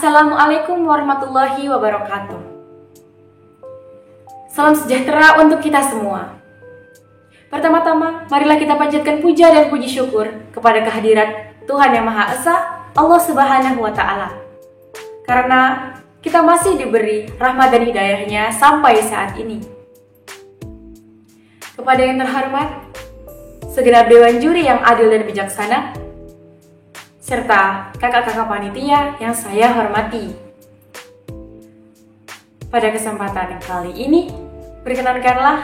Assalamualaikum warahmatullahi wabarakatuh. Salam sejahtera untuk kita semua. Pertama-tama, marilah kita panjatkan puja dan puji syukur kepada kehadirat Tuhan Yang Maha Esa, Allah Subhanahu wa Ta'ala. Karena kita masih diberi rahmat dan hidayahnya sampai saat ini. Kepada yang terhormat, segenap Dewan Juri yang adil dan bijaksana, serta kakak-kakak panitia yang saya hormati. Pada kesempatan kali ini, perkenankanlah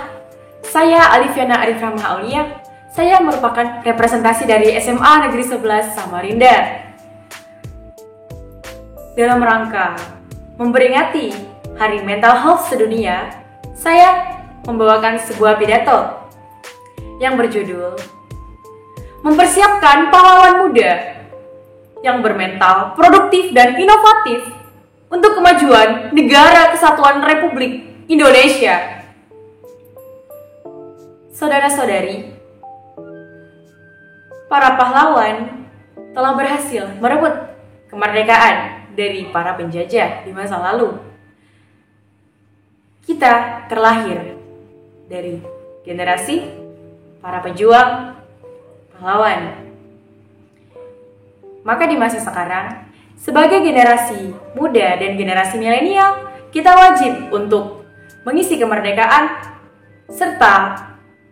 saya Alifiana Arif Ramah Aulia. Saya merupakan representasi dari SMA Negeri 11 Samarinda. Dalam rangka memperingati Hari Mental Health Sedunia, saya membawakan sebuah pidato yang berjudul Mempersiapkan Pahlawan Muda yang bermental, produktif, dan inovatif untuk kemajuan Negara Kesatuan Republik Indonesia. Saudara-saudari, para pahlawan telah berhasil merebut kemerdekaan dari para penjajah di masa lalu. Kita terlahir dari generasi para pejuang pahlawan. Maka di masa sekarang, sebagai generasi muda dan generasi milenial, kita wajib untuk mengisi kemerdekaan serta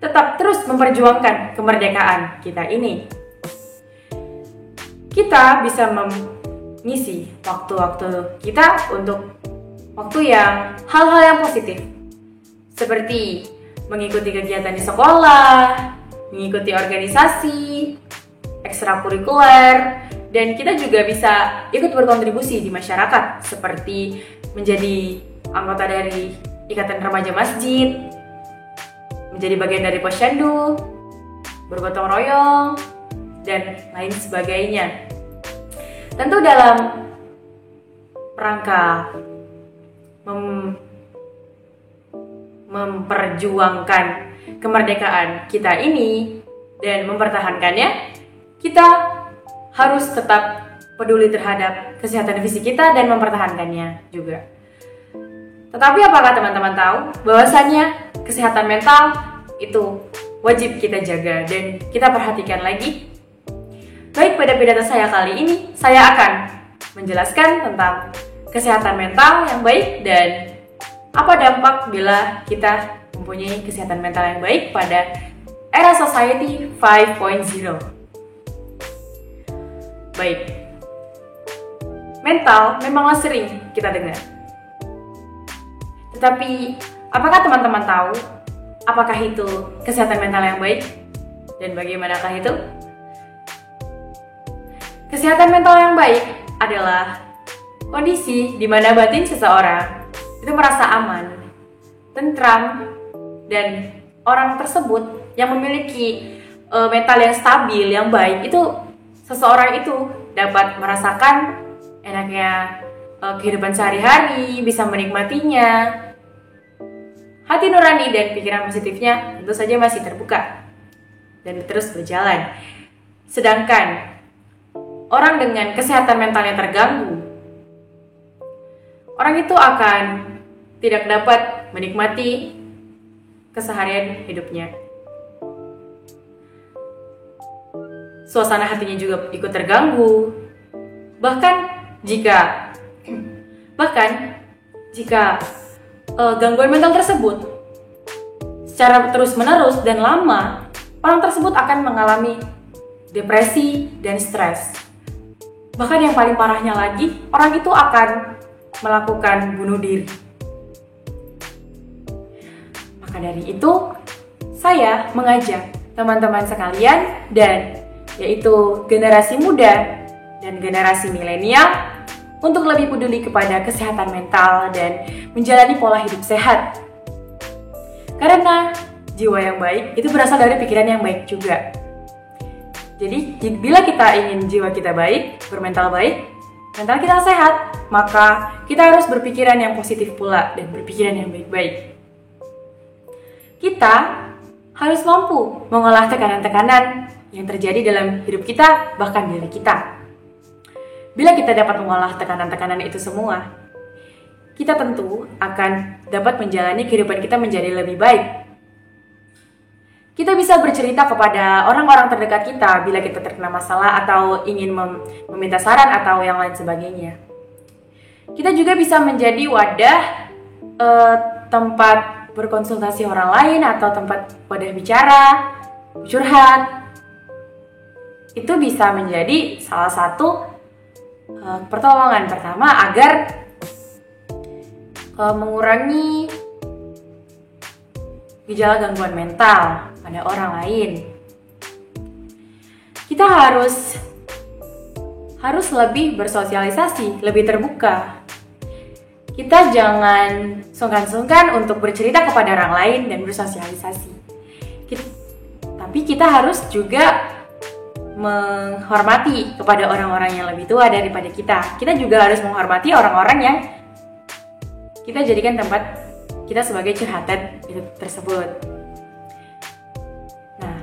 tetap terus memperjuangkan kemerdekaan kita ini. Kita bisa mengisi waktu-waktu kita untuk waktu yang hal-hal yang positif, seperti mengikuti kegiatan di sekolah, mengikuti organisasi, ekstrakurikuler, dan kita juga bisa ikut berkontribusi di masyarakat, seperti menjadi anggota dari Ikatan Remaja Masjid, menjadi bagian dari Posyandu, bergotong royong, dan lain sebagainya. Tentu dalam rangka memperjuangkan kemerdekaan kita ini dan mempertahankannya, kita harus tetap peduli terhadap kesehatan fisik kita dan mempertahankannya juga. Tetapi apakah teman-teman tahu bahwasannya kesehatan mental itu wajib kita jaga dan kita perhatikan lagi? Baik, pada pidato saya kali ini, saya akan menjelaskan tentang kesehatan mental yang baik dan apa dampak bila kita mempunyai kesehatan mental yang baik pada era Society 5.0. Baik, mental memanglah sering kita dengar. Tetapi, apakah teman-teman tahu apakah itu kesehatan mental yang baik? Dan bagaimanakah itu? Kesehatan mental yang baik adalah kondisi di mana batin seseorang itu merasa aman, tentram, dan orang tersebut yang memiliki mental yang stabil, yang baik, itu seseorang itu dapat merasakan enaknya kehidupan sehari-hari, bisa menikmatinya. Hati nurani dan pikiran positifnya tentu saja masih terbuka dan terus berjalan. Sedangkan orang dengan kesehatan mentalnya terganggu, orang itu akan tidak dapat menikmati keseharian hidupnya. Suasana hatinya juga ikut terganggu. Bahkan jika gangguan mental tersebut secara terus-menerus dan lama, orang tersebut akan mengalami depresi dan stres. Bahkan yang paling parahnya lagi, orang itu akan melakukan bunuh diri. Maka dari itu, saya mengajak teman-teman sekalian dan yaitu generasi muda dan generasi milenial untuk lebih peduli kepada kesehatan mental dan menjalani pola hidup sehat. Karena jiwa yang baik itu berasal dari pikiran yang baik juga. Jadi, bila kita ingin jiwa kita baik, bermental baik, mental kita sehat, maka kita harus berpikiran yang positif pula dan berpikiran yang baik-baik. Kita harus mampu mengolah tekanan-tekanan yang terjadi dalam hidup kita, bahkan diri kita. Bila kita dapat mengolah tekanan-tekanan itu semua, kita tentu akan dapat menjalani kehidupan kita menjadi lebih baik. Kita bisa bercerita kepada orang-orang terdekat kita bila kita terkena masalah atau ingin meminta saran atau yang lain sebagainya. Kita juga bisa menjadi wadah tempat berkonsultasi orang lain atau tempat wadah bicara, curhat. Itu bisa menjadi salah satu pertolongan pertama agar mengurangi gejala gangguan mental pada orang lain. Kita harus lebih bersosialisasi, lebih terbuka. Kita jangan sungkan-sungkan untuk bercerita kepada orang lain dan bersosialisasi. Tapi kita harus juga menghormati kepada orang-orang yang lebih tua daripada kita. Kita juga harus menghormati orang-orang yang kita jadikan tempat kita sebagai curhatan tersebut. Nah,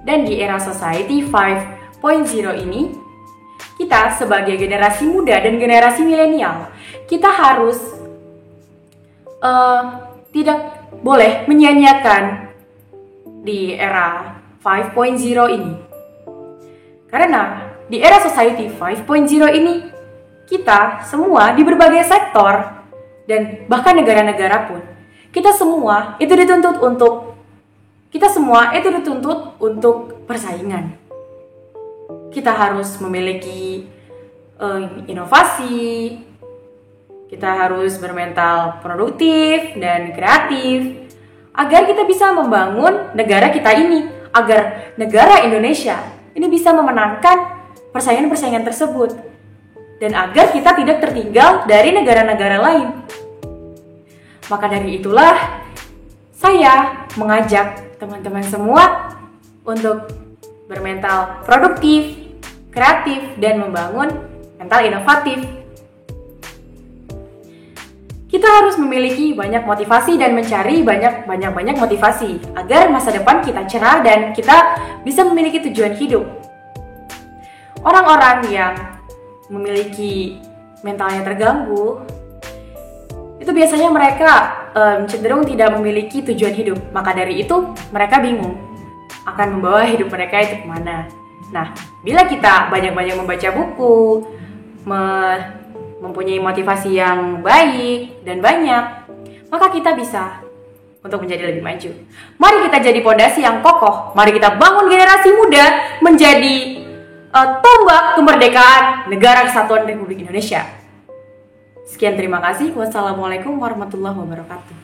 dan di era Society 5.0 ini, kita sebagai generasi muda dan generasi milenial, kita harus tidak boleh menyia-nyiakan di era 5.0 ini. Karena di era Society 5.0 ini, kita semua di berbagai sektor dan bahkan negara-negara pun, kita semua itu dituntut untuk persaingan. Kita harus memiliki inovasi, kita harus bermental produktif dan kreatif agar kita bisa membangun negara kita ini, agar negara Indonesia ini bisa memenangkan persaingan-persaingan tersebut dan agar kita tidak tertinggal dari negara-negara lain. Maka dari itulah saya mengajak teman-teman semua untuk bermental produktif, kreatif, dan membangun mental inovatif. Kita harus memiliki banyak motivasi dan mencari banyak motivasi agar masa depan kita cerah dan kita bisa memiliki tujuan hidup. Orang-orang yang memiliki mentalnya terganggu, itu biasanya mereka cenderung tidak memiliki tujuan hidup. Maka dari itu mereka bingung akan membawa hidup mereka itu kemana. Nah, bila kita banyak-banyak membaca buku, mempunyai motivasi yang baik dan banyak, maka kita bisa untuk menjadi lebih maju. Mari kita jadi pondasi yang kokoh. Mari kita bangun generasi muda menjadi tombak kemerdekaan Negara Kesatuan Republik Indonesia. Sekian, terima kasih. Wassalamualaikum warahmatullahi wabarakatuh.